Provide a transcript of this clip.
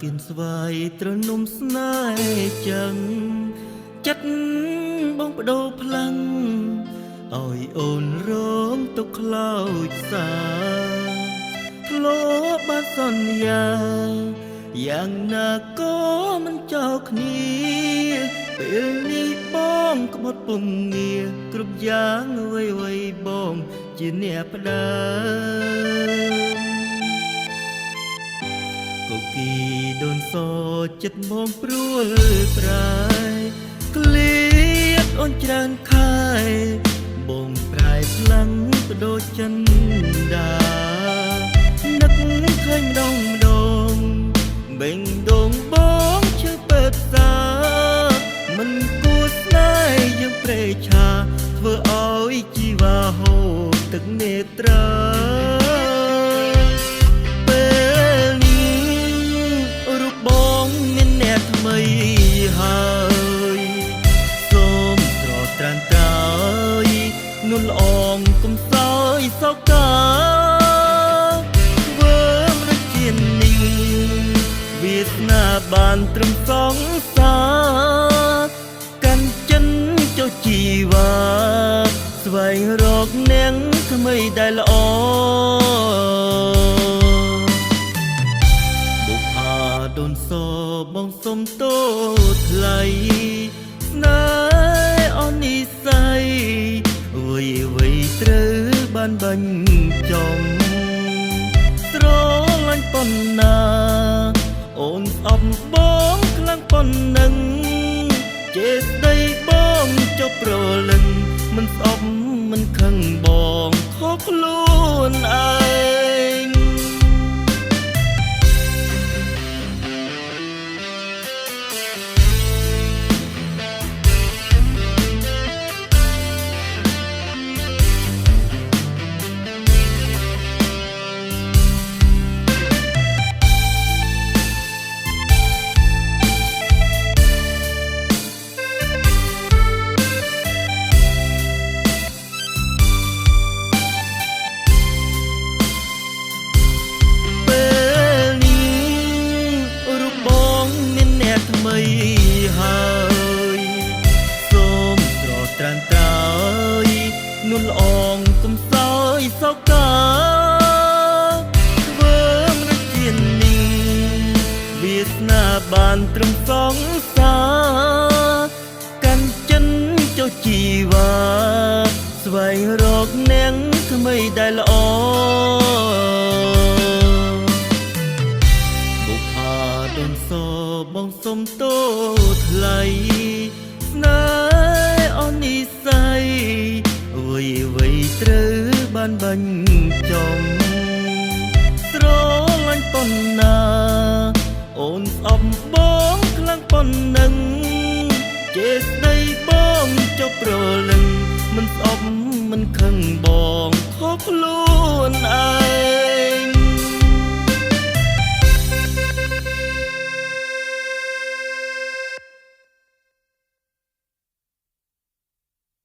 គៀនស្វាយត្រនំស្នេហ៍ចឹងចិត្តបងបដូរផ្លាំងឲ្យអូនរងទុកខ្លោចសាធ្លាប់បានសន្យាយ៉ាងណាក៏មិនចោលគ្នាពេលនេះបងក្បត់ពំងារគ្រប់យ៉ាងអ្វីៗបងជាអ្នកផ្ដើមកុកីដូនសចិត្តបងព្រួលប្រាយក្លៀតអូនច្រើនខែបងប្រែខ្លាំងបដូរចិនដានឹកឃើញម្ដងបេងដូងបងឈឺពេតសាមិនគួរស្នេហ៍យើងព្រេឆាធ្វើឲ្យជីវ៉ាហូរទឹកនេត្រាពេលនេះរូបបងមានអ្នកថ្មីហើយសូមត្រត្រានត្រើយនួនល្អងកុំសោយសោកាវាសនាបានត្រឹមសងសាកាន់ចិនចុះជីវ៉ាស្វែងរកនាងថ្មីដែលល្អបុប្ផាដូនសបងសុំទោសថ្លៃស្នេហ៍អននិស័យអ្វីត្រូវបានបាញ់ចំស្រឡាញ់ប៉ុណ្ណាអូនស្អប់បងខ្លាំងប៉ុណ្ណឹងចេស្ដីបងចុះប្រលឹងមិនស្អប់មិនខឹងបងខុសខ្លួនឯងហើយសូមត្រត្រានត្រើយនួនល្អងកុំសោយសោកាធ្វើមិនជានេះវាសនាបានត្រឹមសងសាកាន់ចិនចុះជីវ៉ាស្វែងរកនាងថ្មីដែលល្អដូនសបងសុំទោសថ្លៃស្នេហ៍អននិស័យអ្វីត្រូវបានបាញ់ចំស្រឡាញ់ប៉ុណ្ណាអូនស្អប់បងខ្លាំងប៉ុណ្ណឹងចេស្ដីបងចុះប្រលឹងមិនស្អប់មិនខឹងបងខុសខ្លួន